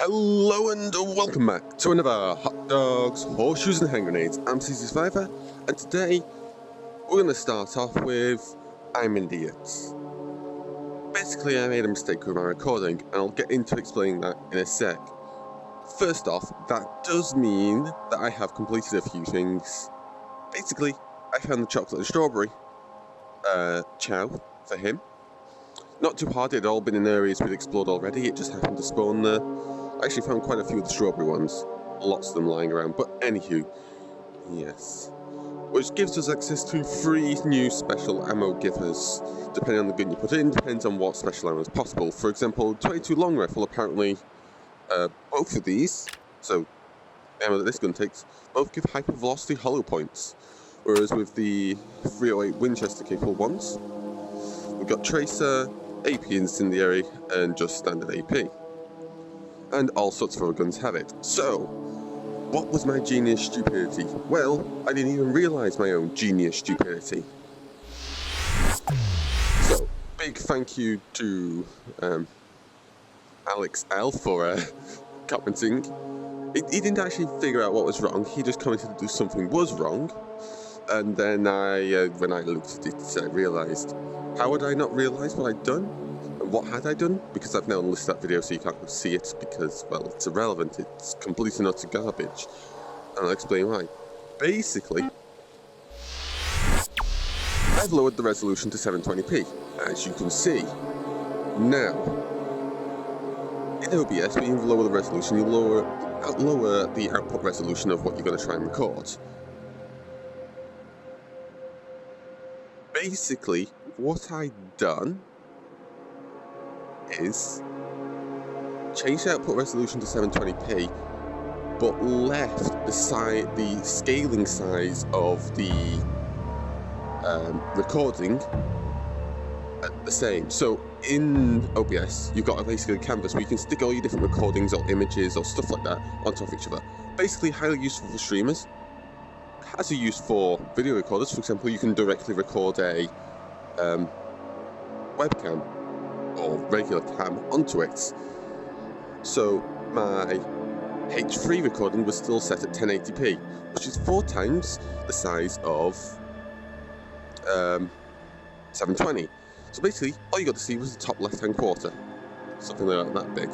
Hello and welcome back to another Hot Dogs, Horseshoes and Hand Grenades. I'm CZSurvivor, and today we're going to start off with I'm an idiot. Basically, I made a mistake with my recording, and I'll get into explaining that in a sec. First off, that does mean that I have completed a few things. Basically, I found the chocolate and strawberry chow for him. Not too hard, it had all been in areas we'd explored already, it just happened to spawn there. I actually found quite a few of the strawberry ones, lots of them lying around, but anywho, yes. Which gives us access to 3 new special ammo givers. Depending on the gun you put in, depends on what special ammo is possible. For example, 22 long rifle, apparently, both of these, so the ammo that this gun takes, both give hyper velocity hollow points. Whereas with the 308 Winchester capable ones, we've got Tracer, AP Incendiary, and just standard AP. And all sorts of other guns have it. So, what was my genius stupidity? Well, I didn't even realise my own genius stupidity. So, big thank you to Alex L for commenting. He didn't actually figure out what was wrong, he just commented that something was wrong. And then when I looked at it, I realised, how had I not realised what I'd done? And what had I done? Because I've now unlisted that video so you can't see it because, well, it's irrelevant, it's complete and utter garbage. And I'll explain why. Basically, I've lowered the resolution to 720p, as you can see. Now, in OBS, when you lower the resolution, you lower the output resolution of what you're going to try and record. Basically, what I'd done is change the output resolution to 720p, but left the scaling size of the recording the same. So in OBS, you've got basically a canvas where you can stick all your different recordings or images or stuff like that on top of each other. Basically, highly useful for streamers. Has a use for video recorders. For example, you can directly record a webcam or regular cam onto it. So my H3 recording was still set at 1080p, which is 4 times the size of 720. So basically, all you got to see was the top left-hand quarter, something like that big,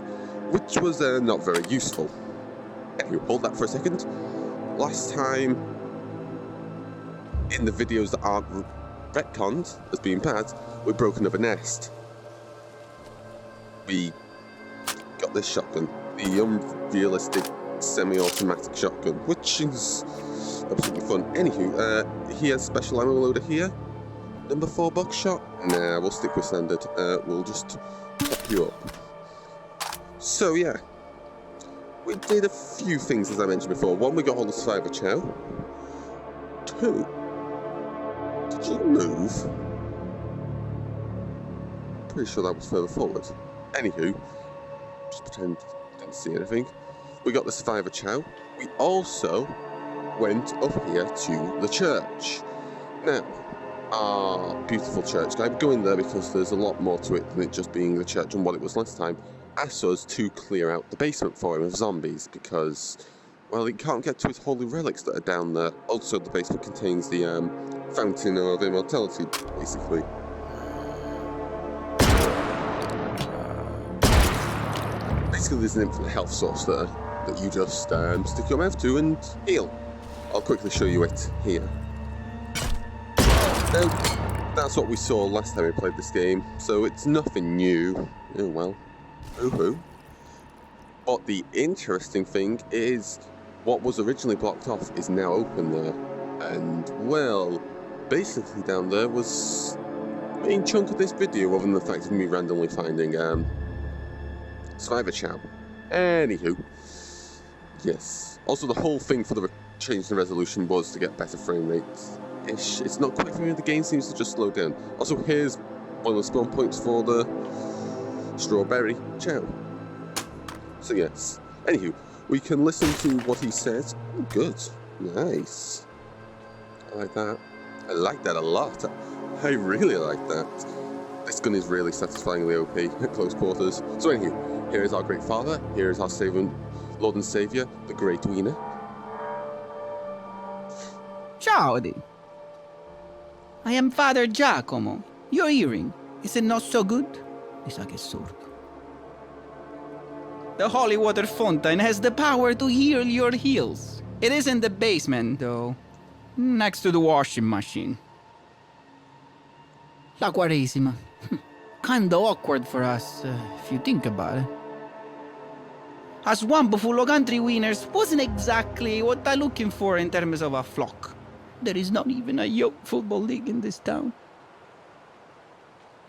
which was not very useful. Anyway, hold that for a second. Last time, in the videos that aren't retconned as being bad, we broke another nest. We got this shotgun, the unrealistic semi-automatic shotgun, which is absolutely fun. Anywho, he has special ammo loader here. Number 4 buckshot? Nah, we'll stick with standard. We'll just top you up. So yeah, we did a few things as I mentioned before. 1, we got all the Survivor chow. 2, did you move? Pretty sure that was further forward. Anywho, just pretend I didn't see anything. We got the Survivor chow. We also went up here to the church. Now, our beautiful church. I'm going there because there's a lot more to it than it just being the church and what it was last time. Asked us to clear out the basement for him of zombies because, well, he can't get to his holy relics that are down there. Also, the basement contains the fountain of immortality, basically. Basically, there's an infinite health source there that you just stick your mouth to and heal. I'll quickly show you it here. Now, that's what we saw last time we played this game, so it's nothing new. Oh well, hoo-hoo. But the interesting thing is, what was originally blocked off is now open there. And, well, basically down there was the main chunk of this video, other than the fact of me randomly finding Survivor chow. Anywho, yes. Also, the whole thing for the change in the resolution was to get better frame rates. It's not quite for me, the game seems to just slow down. Also, here's one of the spawn points for the strawberry chow. So yes. Anywho, we can listen to what he says. Oh, good. Nice. I like that. I like that a lot. I really like that. This gun is really satisfyingly OP at close quarters. So anyway, Here is our great father. Here is our Lord and Savior, the Great Wiener. Ciao. I am Father Giacomo. Your hearing, is it not so good? Mi sa che è sordo. The holy water fountain has the power to heal your heels. It is in the basement, though, next to the washing machine. La Quaresima. Kinda awkward for us, if you think about it. A swamp full of country wieners wasn't exactly what I'm looking for in terms of a flock. There is not even a yoke football league in this town.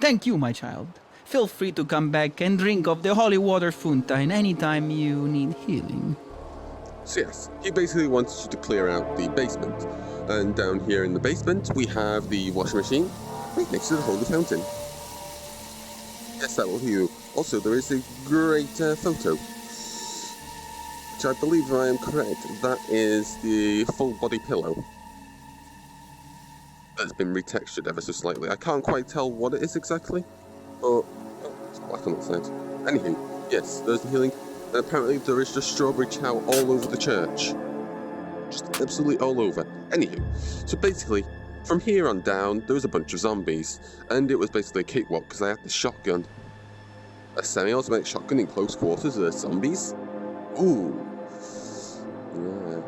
Thank you, my child. Feel free to come back and drink of the holy water fountain anytime you need healing. So yes, he basically wants you to clear out the basement. And down here in the basement, we have the washing machine right next to the holy fountain. Yes, that will heal. Also, there is a great photo, which I believe, if I am correct, that is the full body pillow. That's been retextured ever so slightly. I can't quite tell what it is exactly, but oh, it's black on the side. Anywho, yes, there's the healing. And apparently there is just strawberry chow all over the church. Just absolutely all over. Anywho, so basically, from here on down, there was a bunch of zombies, and it was basically a cakewalk because I had the shotgun. A semi-automatic shotgun in close quarters of the zombies? Ooh. Yeah.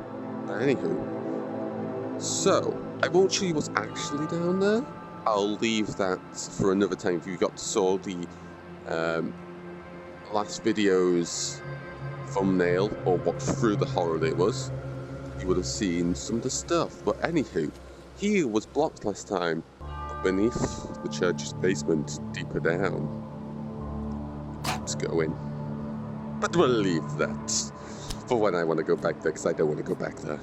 Anywho. So, I won't show you what's actually down there. I'll leave that for another time. If you got to saw the last video's thumbnail, or watched through the horror that it was, you would have seen some of the stuff. But anywho, here was blocked last time, beneath the church's basement, deeper down. Let's go in. But we'll leave that for when I want to go back there, because I don't want to go back there.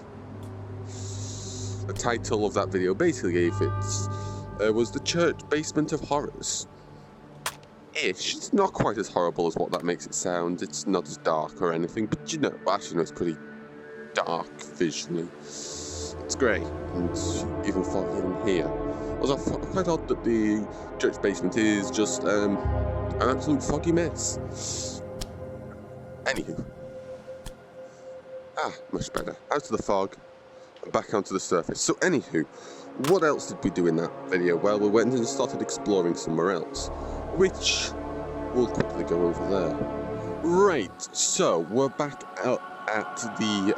The title of that video basically gave it was The Church Basement of Horrors. Ish. It's not quite as horrible as what that makes it sound. It's not as dark or anything, but you know, actually no, it's pretty dark visually. It's grey, and even foggy in here. Also, quite odd that the church basement is just an absolute foggy mess. Anywho. Much better. Out of the fog, and back onto the surface. So anywho, what else did we do in that video? Well, we went and started exploring somewhere else, which we'll quickly go over there. Right, so we're back out at the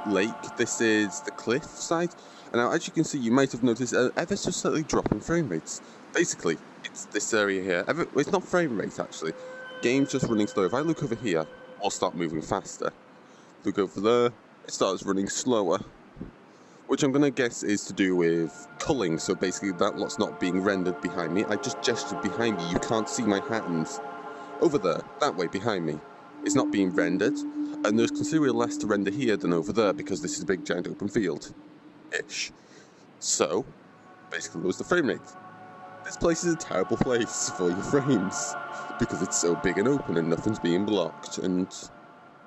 lake. This is the cliff side. And now, as you can see, you might have noticed ever so slightly drop in frame rates. Basically, it's this area here. It's not frame rate, actually. Game's just running slow. If I look over here, I'll start moving faster. Look over there, it starts running slower. Which I'm going to guess is to do with culling. So basically, that lot's not being rendered behind me. I just gestured behind me. You can't see my hands. Over there, that way behind me. It's not being rendered. And there's considerably less to render here than over there, because this is a big giant open field. Ish. So, basically that was the frame rate. This place is a terrible place for your frames, because it's so big and open and nothing's being blocked and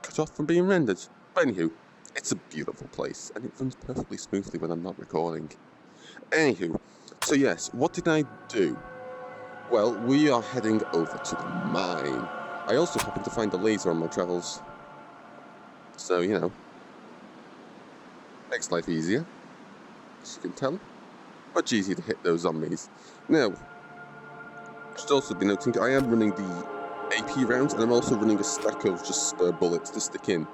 cut off from being rendered. But anywho, it's a beautiful place, and it runs perfectly smoothly when I'm not recording. Anywho, so yes, what did I do? Well, we are heading over to the mine. I also happened to find a laser on my travels. So, you know, makes life easier, as you can tell. Much easier to hit those zombies. Now, should also be noting, I am running the AP rounds, and I'm also running a stack of just spare bullets to stick in.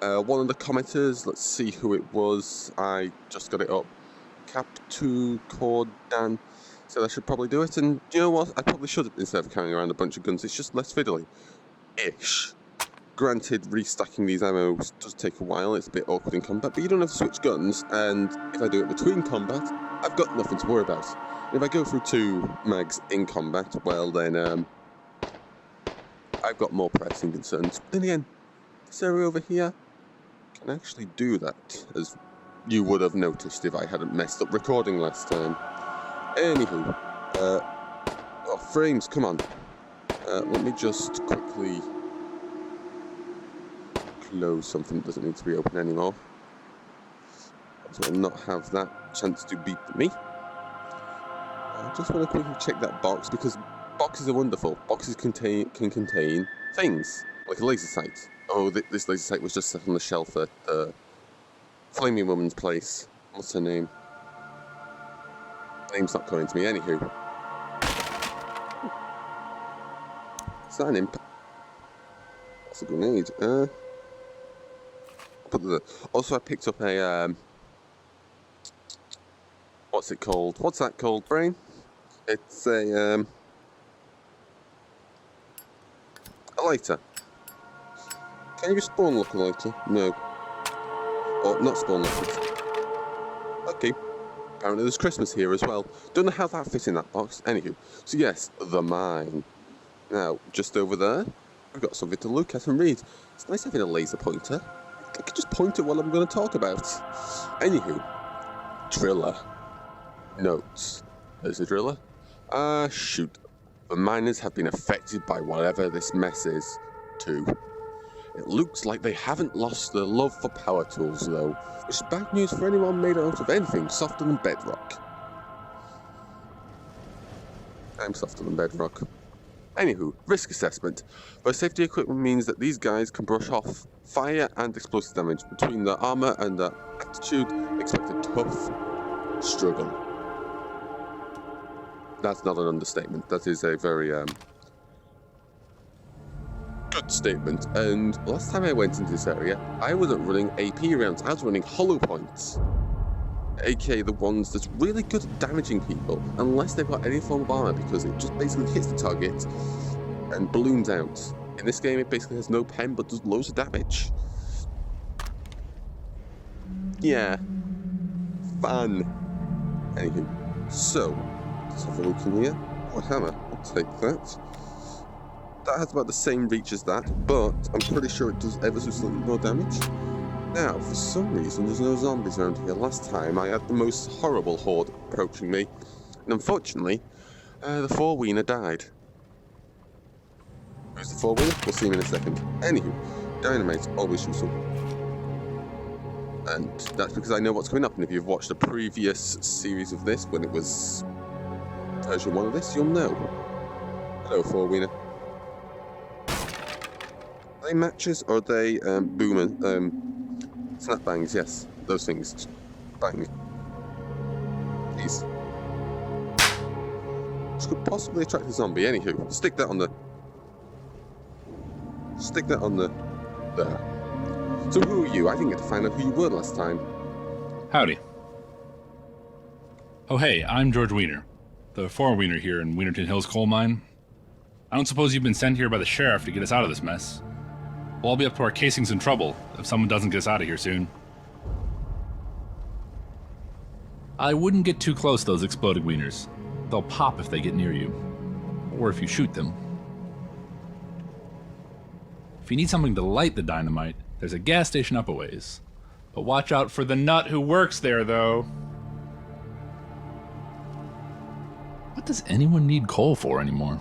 One of the commenters, let's see who it was, I just got it up. Cap2 Cordan said I should probably do it, and you know what, I probably should, instead of carrying around a bunch of guns. It's just less fiddly-ish. Granted, restacking these ammo does take a while, it's a bit awkward in combat, but you don't have to switch guns, and if I do it between combat, I've got nothing to worry about. And if I go through 2 mags in combat, well then, I've got more pressing concerns. Then again, this area over here can actually do that, as you would have noticed if I hadn't messed up recording last time. Anywho, oh, frames, come on. Let me just quickly close something that doesn't need to be open anymore. So I'll not have that chance to beat me. I just want to quickly check that box, because boxes are wonderful. Boxes can contain things, like a laser sight. Oh, this laser sight was just set on the shelf at the Flaming Woman's place. What's her name? Name's not coming to me, anywho. Is that an impact? That's a grenade. Put the. Also, I picked up a what's it called? What's that called, Brain? It's a lighter. Can you spawn look a lighter? No. Or not spawn look. Okay. Apparently there's Christmas here as well. Don't know how that fit in that box. Anywho. So yes, the mine. Now, just over there, I've got something to look at and read. It's nice having a laser pointer. I could just point at what I'm going to talk about. Anywho. Driller. Notes. There's a driller. Shoot. The miners have been affected by whatever this mess is, too. It looks like they haven't lost their love for power tools, though, which is bad news for anyone made out of anything softer than bedrock. I'm softer than bedrock. Anywho, risk assessment. Their safety equipment means that these guys can brush off fire and explosive damage. Between their armor and their attitude, expect a tough struggle. That's not an understatement. That is a very good statement. And last time I went into this area, I wasn't running AP rounds. I was running hollow points, aka the ones that's really good at damaging people, unless they've got any form of armor, because it just basically hits the target and balloons out. In this game, it basically has no pen, but does loads of damage. Yeah, fun. Anywho, so let's have a look in here. Oh, a hammer. I'll take that. That has about the same reach as that, but I'm pretty sure it does ever so slightly more damage. Now, for some reason, there's no zombies around here. Last time, I had the most horrible horde approaching me, and unfortunately, the four-wiener died. Who's the four-wiener? We'll see him in a second. Anywho, dynamite's always useful. And that's because I know what's coming up, and if you've watched a previous series of this, when it was version 1 of this, you'll know. Hello, four-wiener. Are they matches, or are they snap bangs? Yes, those things. Bang. These. This could possibly attract a zombie. Anywho, stick that on the. There. So who are you? I didn't get to find out who you were last time. Howdy. Oh hey, I'm George Wiener, the four-wiener here in Wienerton Hills coal mine. I don't suppose you've been sent here by the sheriff to get us out of this mess. We'll all be up to our casings in trouble if someone doesn't get us out of here soon. I wouldn't get too close to those exploding wieners. They'll pop if they get near you. Or if you shoot them. If you need something to light the dynamite, there's a gas station up a ways. But watch out for the nut who works there, though. What does anyone need coal for anymore?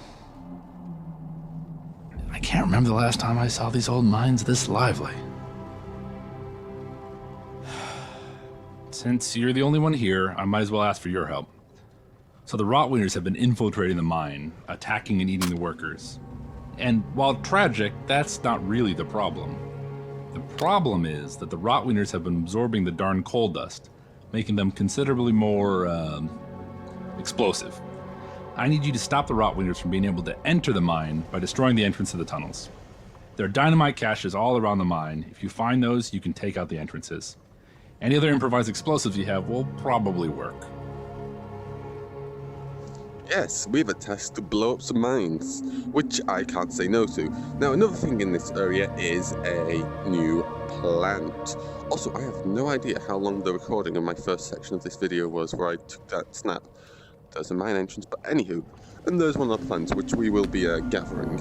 I can't remember the last time I saw these old mines this lively. Since you're the only one here, I might as well ask for your help. So the Rotwieners have been infiltrating the mine, attacking and eating the workers. And while tragic, that's not really the problem. The problem is that the Rotwieners have been absorbing the darn coal dust, making them considerably more, explosive. I need you to stop the Rotwieners from being able to enter the mine by destroying the entrance to the tunnels. There are dynamite caches all around the mine. If you find those, you can take out the entrances. Any other improvised explosives you have will probably work. Yes, we have a task to blow up some mines, which I can't say no to. Now, another thing in this area is a new plant. Also, I have no idea how long the recording of my first section of this video was where I took that snap. There's a mine entrance, but anywho, and there's one of the plants which we will be gathering.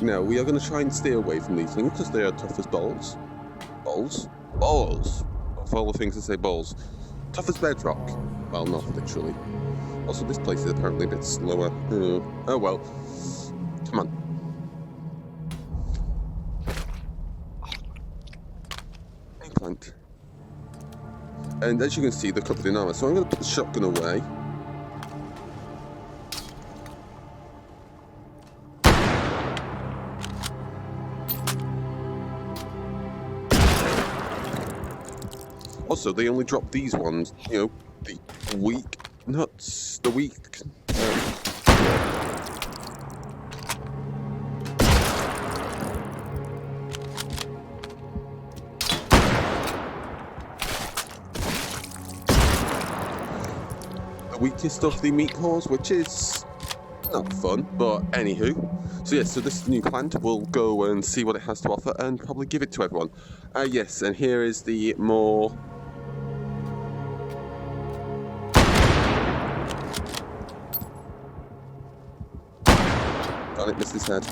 Now, we are going to try and stay away from these things because they are tough as balls. Balls? Balls! Of all the things that say balls. Tough as bedrock. Well, not literally. Also, this place is apparently a bit slower. Oh well. Come on. Plant. And as you can see, they're covered in armor. So I'm going to put the shotgun away. Also, they only drop these ones, you know, the weak nuts, the weak... weakest of the meat cores, which is not fun, but anywho. So yes, so this is the new plant. We'll go and see what it has to offer and probably give it to everyone. Yes, and here is the more... Got it, missed his head.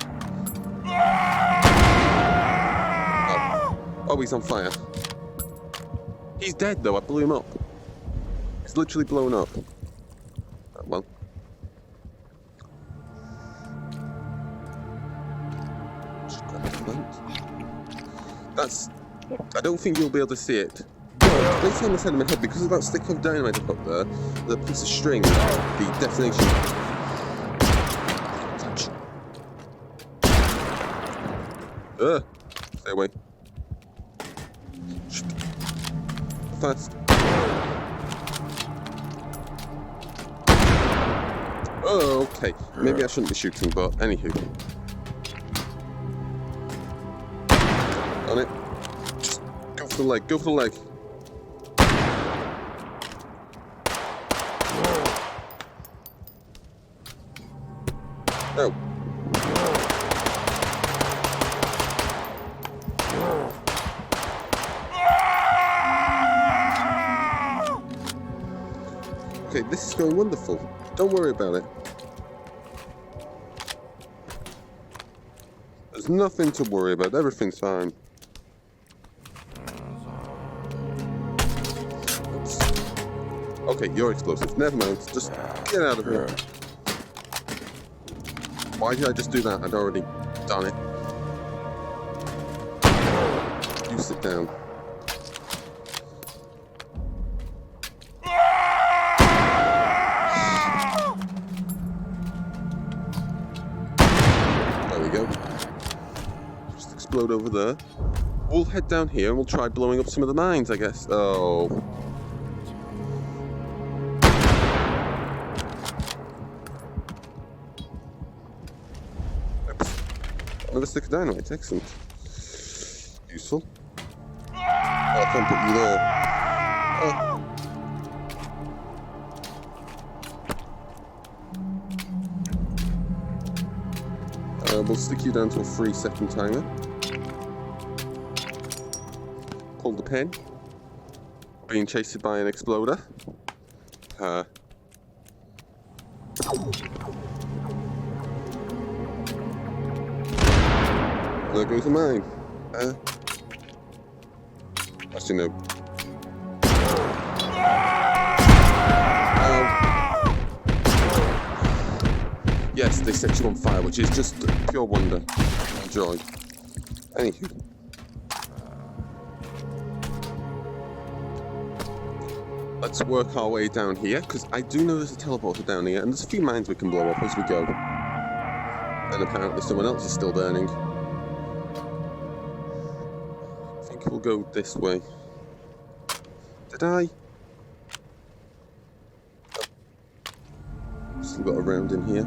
Oh, he's on fire. He's dead though, I blew him up. He's literally blown up. Well. Just grab the plant. That's... I don't think you'll be able to see it. But based on the side of my head, because of that stick of dynamite up there, the piece of string, the detonation... Touch. Stay away. Fast. Oh, okay. Maybe I shouldn't be shooting, but anywho. On it. Just go for the leg, go for the leg. No. Okay, this is going wonderful. Don't worry about it. There's nothing to worry about. Everything's fine. Oops. Okay, you're explosive. Never mind. Just get out of here. Why did I just do that? I'd already done it. You sit down. Explode over there. We'll head down here and we'll try blowing up some of the mines, I guess. Oh. Oops. Another stick of dynamite, excellent. Useful. Oh, I can't put you there. We'll stick you down to a 3-second timer. Pull the pin. Being chased by an exploder. There goes a mine. Actually, no. Yes, they set you on fire, which is just pure wonder and joy. Anywho. Let's work our way down here, because I do know there's a teleporter down here, and there's a few mines we can blow up as we go. And apparently someone else is still burning. I think we'll go this way. Did I? Oh. Still got a round in here.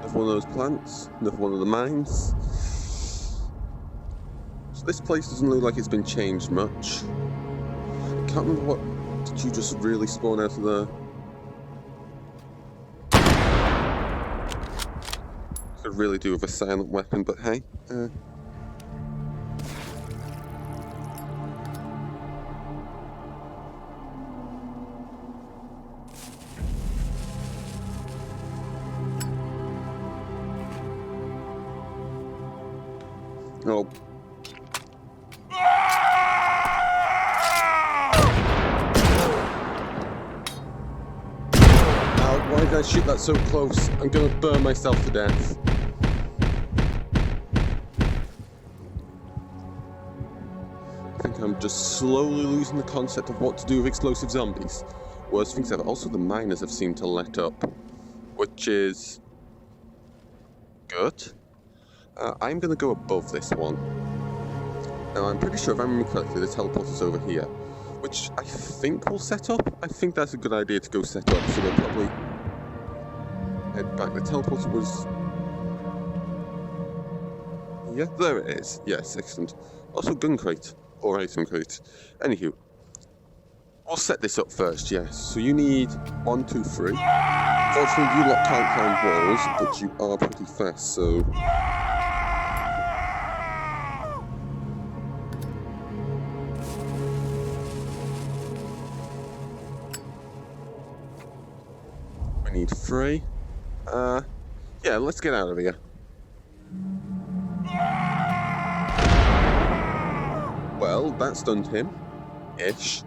Another one of those plants, another one of the mines. So this place doesn't look like it's been changed much. I can't remember what... Did you just really spawn out of there? Could really do with a silent weapon, but hey. Oh. Why did I shoot that so close? I'm gonna burn myself to death. I think I'm just slowly losing the concept of what to do with explosive zombies. Worst things ever. Also, the miners have seemed to let up, which is good. I'm gonna go above this one. Now, I'm pretty sure if I remember correctly, the teleporter's over here, which I think we'll set up. I think that's a good idea to go set up, so we'll probably head back. The teleporter was... Yeah, there it is. Yes, excellent. Also, gun crate, or item crate. Anywho, we'll set this up first, yes. So you need 1, 2, 3. Fortunately, you lot can't climb walls, but you are pretty fast, so... We need 3. Yeah, let's get out of here. Well, that stunned him. Ish.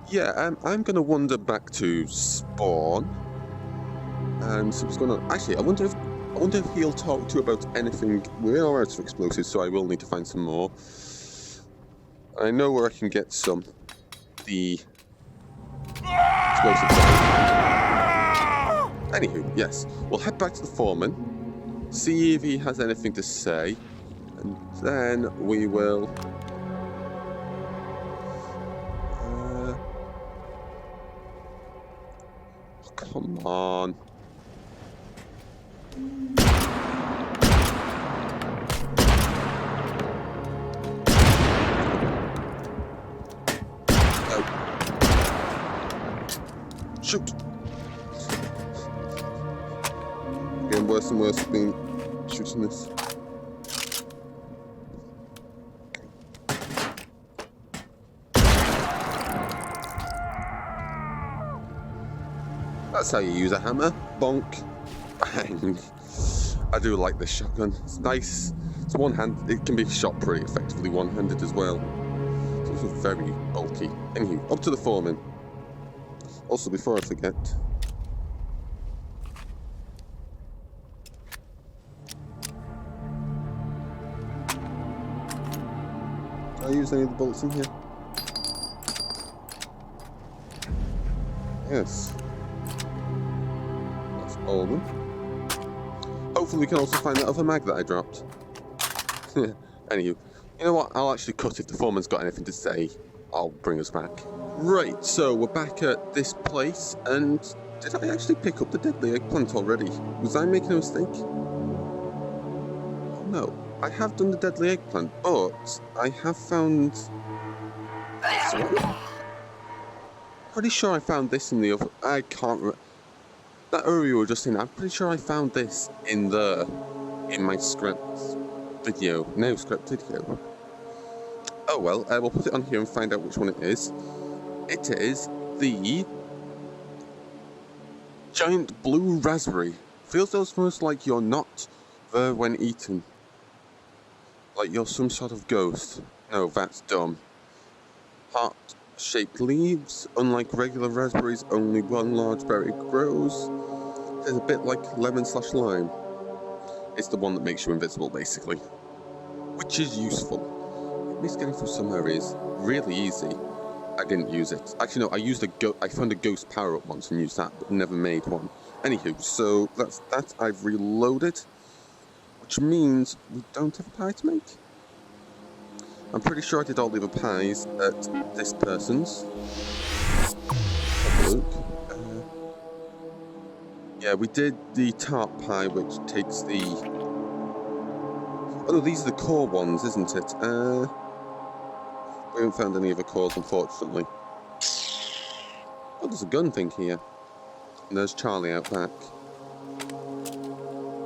Yeah, I'm gonna wander back to spawn. And see what's going on. Actually, I wonder if he'll talk to you about anything. We are out of explosives, so I will need to find some more. I know where I can get some. The explosives. Anywho, yes, we'll head back to the foreman, see if he has anything to say, and then we will. Come on. No. Shoot. Getting worse and worse being shooting this. That's how you use a hammer. Bonk. Bang. I do like this shotgun. It's nice. It's one-handed. It can be shot pretty effectively one-handed as well. It's also very bulky. Anywho, up to the foreman. Also, before I forget... Did I use any of the bullets in here? Yes. All of them. Hopefully we can also find that other mag that I dropped. Anywho, you know what? I'll actually cut if the foreman's got anything to say. I'll bring us back. Right, so we're back at this place, and did I actually pick up the deadly eggplant already? Was I making a mistake? Oh no, I have done the deadly eggplant, but I have found... Pretty sure I found this in the other... I can't remember. That area we were just in, I'm pretty sure I found this in my script video. No, script video. Oh well, we'll put it on here and find out which one it is. It is the giant blue raspberry. Feels almost like you're not there when eaten. Like you're some sort of ghost. No, that's dumb. Heart-shaped leaves. Unlike regular raspberries, only one large berry grows. It's a bit like lemon/lime. It's the one that makes you invisible, basically. Which is useful. It makes getting through some areas really easy. I didn't use it. Actually, no, I found a ghost power-up once and used that, but never made one. Anywho, so that's that. I've reloaded. Which means we don't have a pie to make. I'm pretty sure I did all the other pies at this person's. Have a look. Yeah, we did the tart pie, which takes the... Oh no, these are the core ones, isn't it? We haven't found any other cores, unfortunately. Oh, there's a gun thing here. And there's Charlie out back.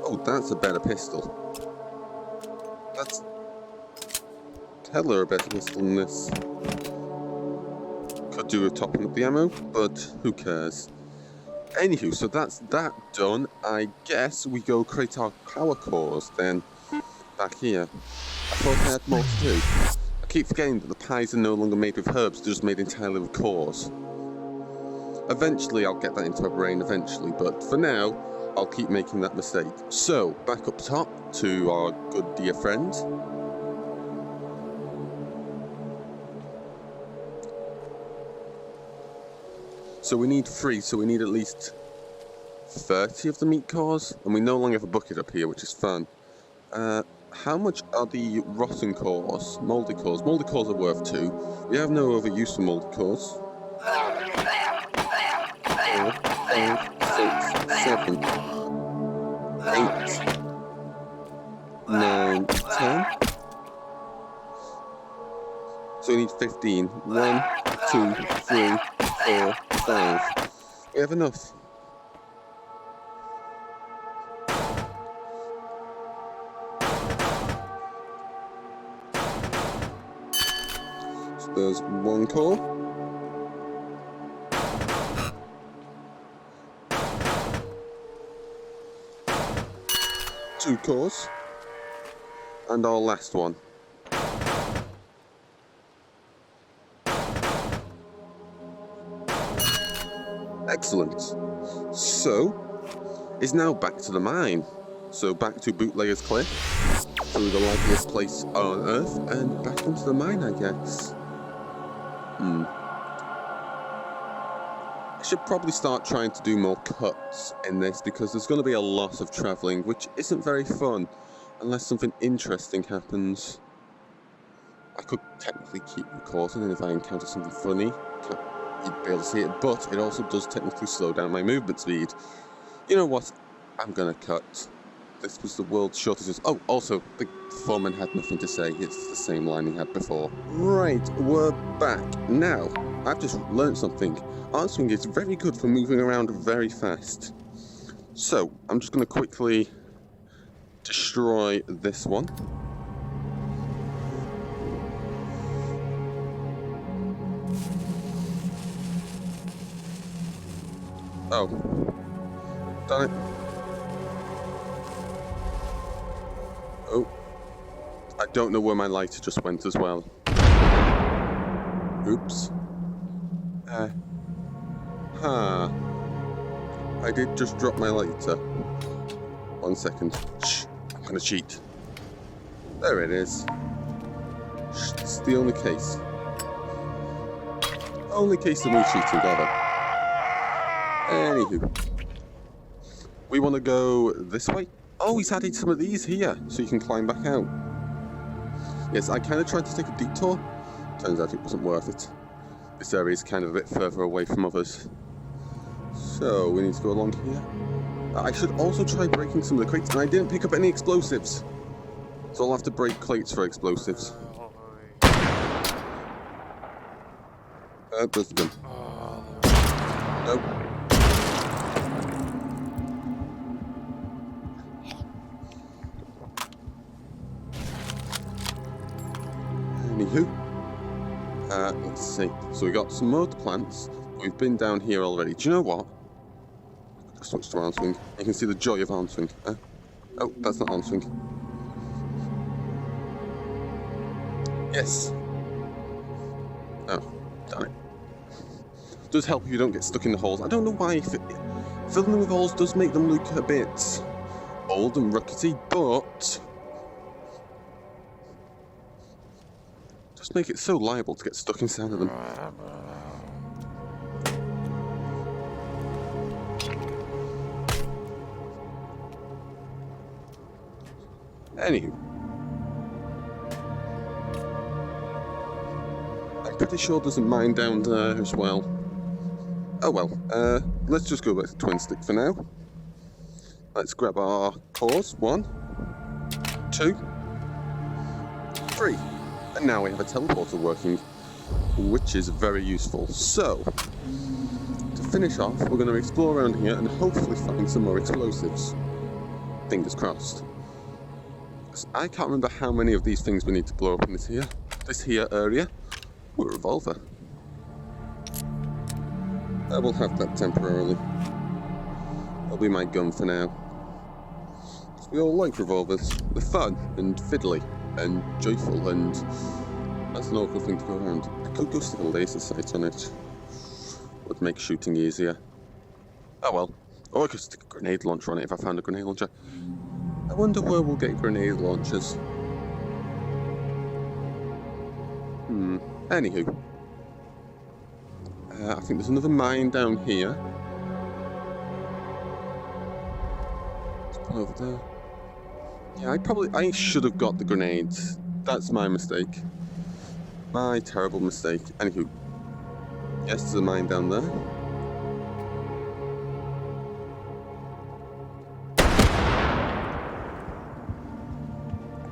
Oh, that's a better pistol. That's... hella a better pistol than this. Could do with topping up the ammo, but who cares? Anywho, so that's that done. I guess we go create our power cores then. Back here. I thought I had more to do. I keep forgetting that the pies are no longer made with herbs, they're just made entirely with cores. Eventually I'll get that into my brain eventually, but for now, I'll keep making that mistake. So, back up top to our good dear friend. So we need 3, so we need at least 30 of the meat cores, and we no longer have a bucket up here, which is fun. how much are the rotten cores? Mouldy cores. Mouldy cores are worth 2. We have no other use for mouldy cores. 4, 5, 6, 7, 8, 9, 10. So we need 15. 1, 2, 3, 4, 5. We have enough. So there's 1 core. 2 cores. And our last one. Excellent. So, it's now back to the mine. So back to Bootlayer's Cliff, through the likeliest place on Earth, and back into the mine, I guess. I should probably start trying to do more cuts in this, because there's going to be a lot of travelling, which isn't very fun, unless something interesting happens. I could technically keep recording, and if I encounter something funny, you'd be able to see it, but it also does technically slow down my movement speed. You know what? I'm gonna cut. This was the world's shortest. Oh, also, the foreman had nothing to say. It's the same line he had before. Right, we're back. Now, I've just learned something. Answering is very good for moving around very fast. So, I'm just gonna quickly destroy this one. Oh. Done it. Oh. I don't know where my lighter just went as well. Oops. I did just drop my lighter. 1 second. Shh. I'm gonna cheat. There it is. Shh, it's the only case. Only case of me cheating, got it. Anywho. We want to go this way. Oh, he's added some of these here, so you can climb back out. Yes, I kind of tried to take a detour. Turns out it wasn't worth it. This area is kind of a bit further away from others. So, we need to go along here. I should also try breaking some of the crates, and I didn't pick up any explosives. So I'll have to break crates for explosives. There's the gun. Nope. Anywho, let's see. So we got some more plants. We've been down here already. Do you know what? Just switch to arm swing. You can see the joy of arm swing. Oh, that's not arm swing. Yes. Oh, damn it. Does help if you don't get stuck in the holes. I don't know why. Filling them with holes does make them look a bit old and rickety, but just make it so liable to get stuck inside of them. Anywho, I'm pretty sure there's a mine down there as well. Oh well, let's just go back to Twin Stick for now. Let's grab our cores. 1, 2, 3. And now we have a teleporter working, which is very useful. So, to finish off, we're going to explore around here and hopefully find some more explosives. Fingers crossed. I can't remember how many of these things we need to blow up in this here area. Ooh, a revolver. I will have that temporarily. That'll be my gun for now. We all like revolvers. They're fun and fiddly and joyful, and that's an awkward thing to go around. I could go stick a laser sight on it. Would make shooting easier. Oh well. Or I could stick a grenade launcher on it if I found a grenade launcher. I wonder where we'll get grenade launchers. Anywho. I think there's another mine down here. Let's pull over there. Yeah, I should have got the grenades. That's my mistake. My terrible mistake. Anywho. Yes, there's a mine down there.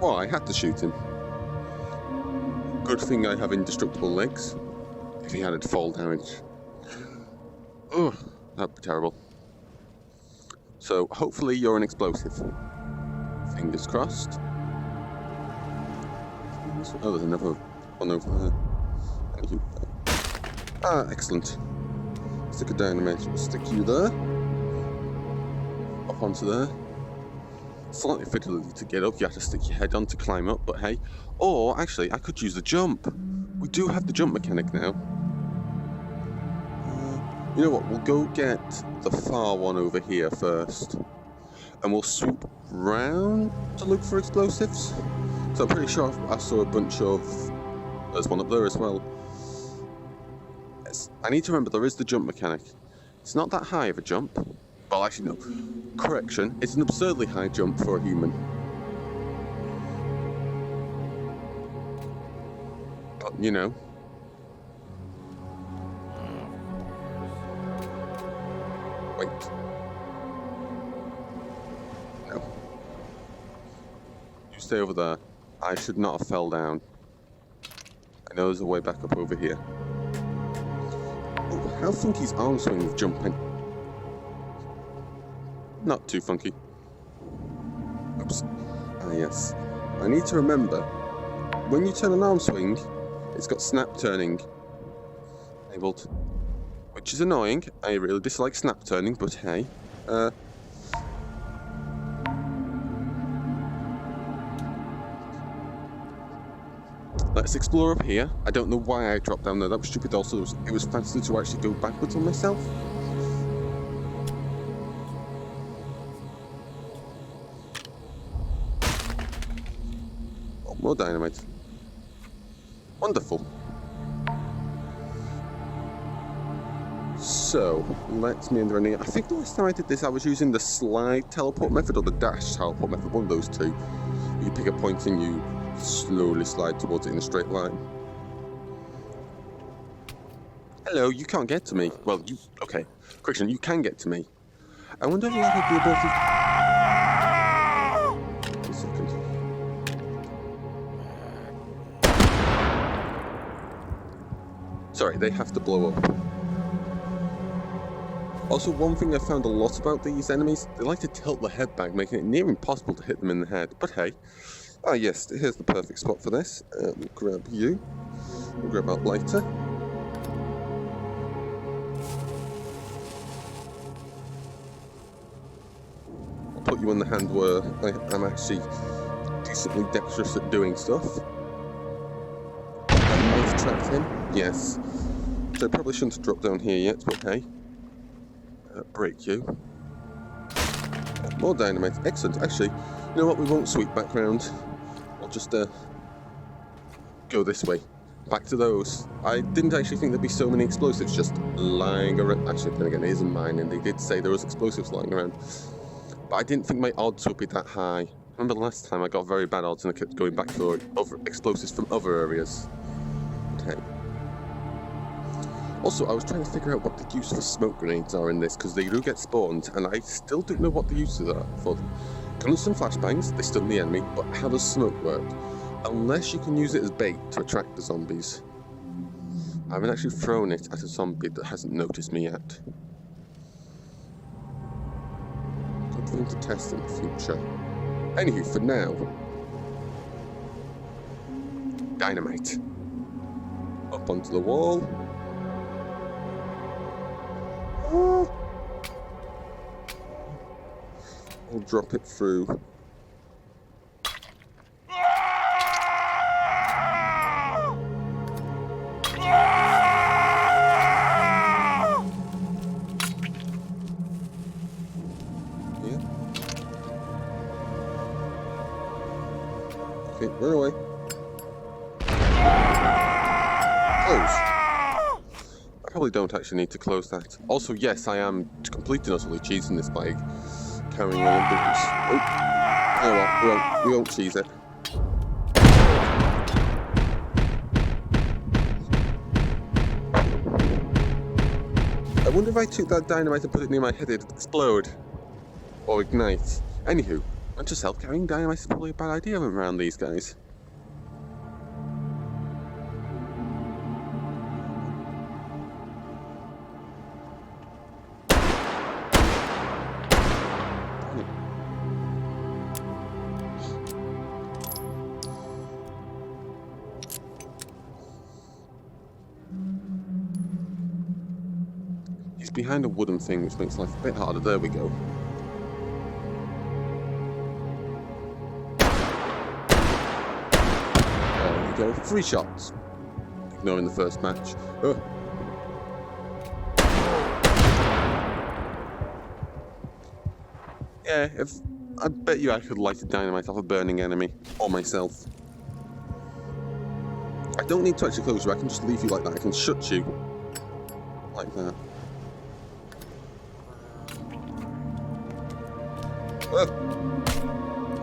Oh, I had to shoot him. Good thing I have indestructible legs. If he had fall damage. Ugh, that'd be terrible. So, hopefully you're an explosive. Fingers crossed. Oh, there's another one over there. Thank you. Ah, excellent. Stick a dynamite. Stick you there. Up onto there. Slightly fiddly to get up. You have to stick your head on to climb up, but hey. Or, actually, I could use the jump. We do have the jump mechanic now. You know what? We'll go get the far one over here first. And we'll swoop round to look for explosives. So I'm pretty sure I saw a bunch of... There's one up there as well. Yes, I need to remember there is the jump mechanic. It's not that high of a jump. Well, actually, no. Correction, it's an absurdly high jump for a human. But, you know. Wait. No. You stay over there. I should not have fell down. I know there's a way back up over here. Oh, how funky's arm swing with jumping? Not too funky. Oops. Ah, yes. I need to remember, when you turn an arm swing, it's got snap turning enabled. Which is annoying. I really dislike snap turning, but hey. Let's explore up here. I don't know why I dropped down there. That was stupid. Also, it was faster to actually go backwards on myself. Oh, more dynamite. Wonderful. So, let's meander in here. I think the last time I did this, I was using the slide teleport method or the dash teleport method, one of those two. You pick a point and you slowly slide towards it in a straight line. Hello, you can't get to me. Well, you... Okay. Correction, you can get to me. I wonder if you have the ability... A second. Sorry, they have to blow up. Also, one thing I found a lot about these enemies, they like to tilt the head back, making it near impossible to hit them in the head. But hey. Ah yes, here's the perfect spot for this. We'll grab you. We'll grab that lighter. I'll put you in the hand where I'm actually decently dexterous at doing stuff. I might have tracked him. Yes. So I probably shouldn't have dropped down here yet, but hey. Break you. More dynamite. Excellent. Actually, you know what? We won't sweep back round. We'll just go this way. Back to those. I didn't actually think there'd be so many explosives just lying around. Actually, then again, it is a mine, and they did say there was explosives lying around. But I didn't think my odds would be that high. Remember last time I got very bad odds and I kept going back for other explosives from other areas. Okay. Also, I was trying to figure out what the use for smoke grenades are in this, because they do get spawned, and I still don't know what the uses are for them. Guns and flashbangs, they stun the enemy, but how does smoke work? Unless you can use it as bait to attract the zombies. I haven't actually thrown it at a zombie that hasn't noticed me yet. Good thing to test in the future. Anywho, for now... Dynamite. Up onto the wall. I'll drop it through. Yeah. Okay, run away. Close. I probably don't actually need to close that. Also, yes, I am completely and utterly cheating this by carrying on things. Oh, Oh well, we won't cheese it. I wonder if I took that dynamite and put it near my head, it'd explode. Or ignite. Anywho, mental health carrying dynamite is probably a bad idea around these guys. He's behind a wooden thing, which makes life a bit harder. There we go. There we go. 3 shots. Ignoring the first match. Oh. Yeah, I bet you I could light a dynamite off a burning enemy. Or myself. I don't need to actually close you, I can just leave you like that. I can shut you. Like that. Oh.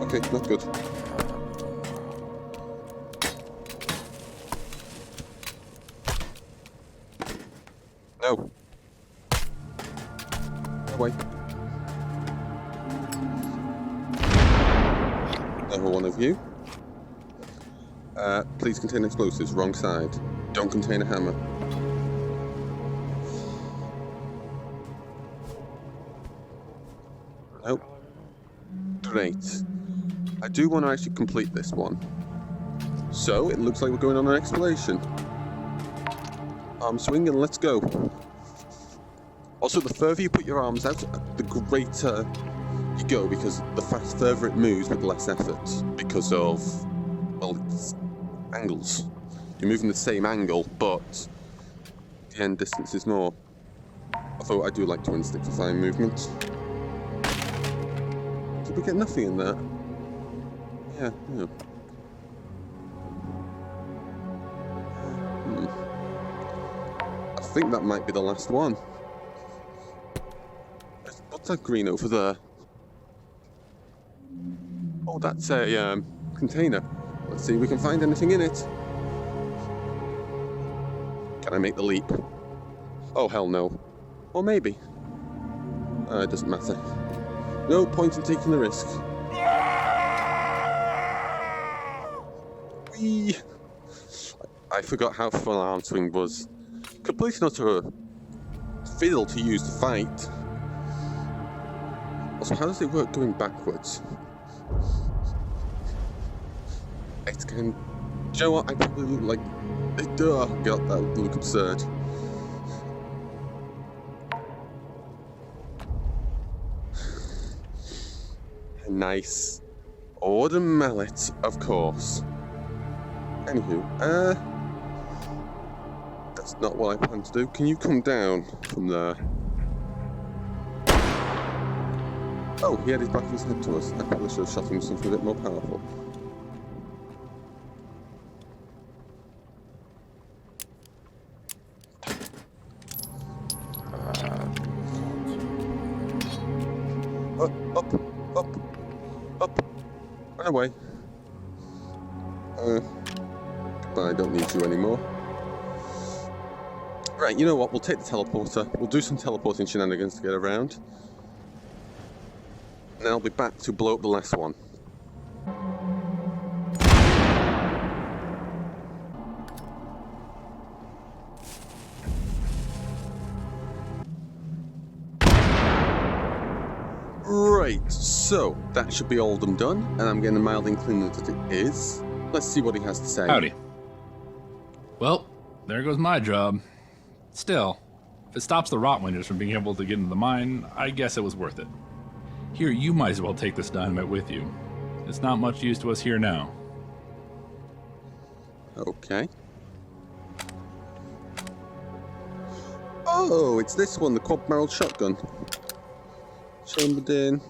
Okay, not good. No. Away. Another one of you. Please contain explosives. Wrong side. Don't contain a hammer. Nope. Great. I do want to actually complete this one. So, it looks like we're going on an exploration. Arm swing and let's go. Also, the further you put your arms out, the greater you go, because the further it moves with less effort. Because of, well, it's angles. You're moving the same angle, but the end distance is more. Although I do like to stick for fine movement. Did we get nothing in there? Yeah. I think that might be the last one. What's that green over there? Oh, that's a container. Let's see if we can find anything in it. Can I make the leap? Oh, hell no. Or maybe. It doesn't matter. No point in taking the risk. Whee! I forgot how fun arm swing was. Completely not a fiddle to use to fight. Also, how does it work going backwards? It's kind of... Do you know what? I probably look like... God, that would look absurd. Nice. Order mallet, of course. Anywho, that's not what I plan to do. Can you come down from there? Oh, he had his back of his head to us. I probably should have shot him with something a bit more powerful. Up. Run away. But I don't need you anymore. Right, you know what? We'll take the teleporter. We'll do some teleporting shenanigans to get around. And then I'll be back to blow up the last one. Right, so that should be all of them done, and I'm getting a mild inkling that it is. Let's see what he has to say. Howdy. Well, there goes my job. Still, if it stops the Rotwieners from being able to get into the mine, I guess it was worth it. Here, you might as well take this dynamite with you. It's not much use to us here now. Okay. Oh, it's this one, the quad-barreled shotgun. Chambered in.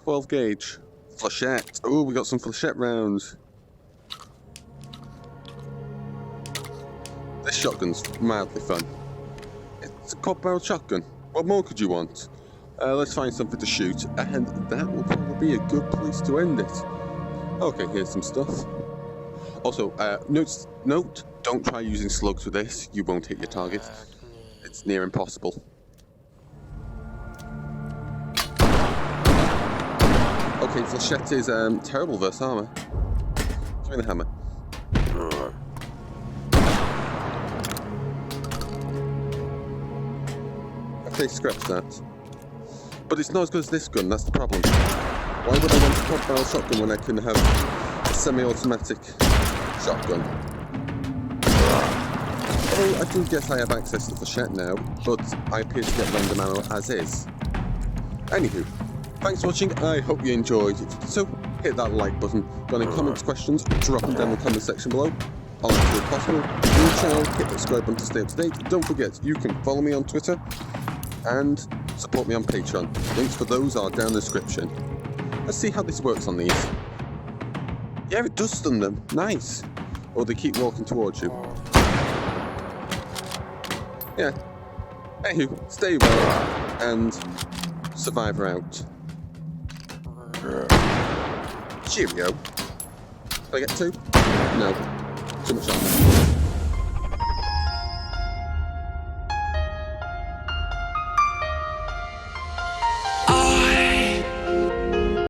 12 gauge. Flechette. Oh, we got some flechette rounds. This shotgun's mildly fun. It's a quad-barreled shotgun. What more could you want? Let's find something to shoot, and that will probably be a good place to end it. Okay, here's some stuff. Also, note, don't try using slugs with this. You won't hit your target. It's near impossible. Okay, Flechette is terrible versus armor. Throw in the hammer. Okay, scratch that. But it's not as good as this gun, that's the problem. Why would I want a quad barrel shotgun when I can have a semi-automatic shotgun? Although I do guess I have access to Flechette now, but I appear to get random ammo as is. Anywho, thanks for watching, I hope you enjoyed. If you did so, hit that like button. Got any comments, questions, drop them down in the comment section below. I'll answer if possible. New channel, hit the subscribe button to stay up to date. Don't forget, you can follow me on Twitter and support me on Patreon. Links for those are down in the description. Let's see how this works on these. Yeah, it does stun them. Nice. Or they keep walking towards you. Yeah. Anywho, stay well, and Survivor out. Cheerio. Did I get two? No. Too much armor.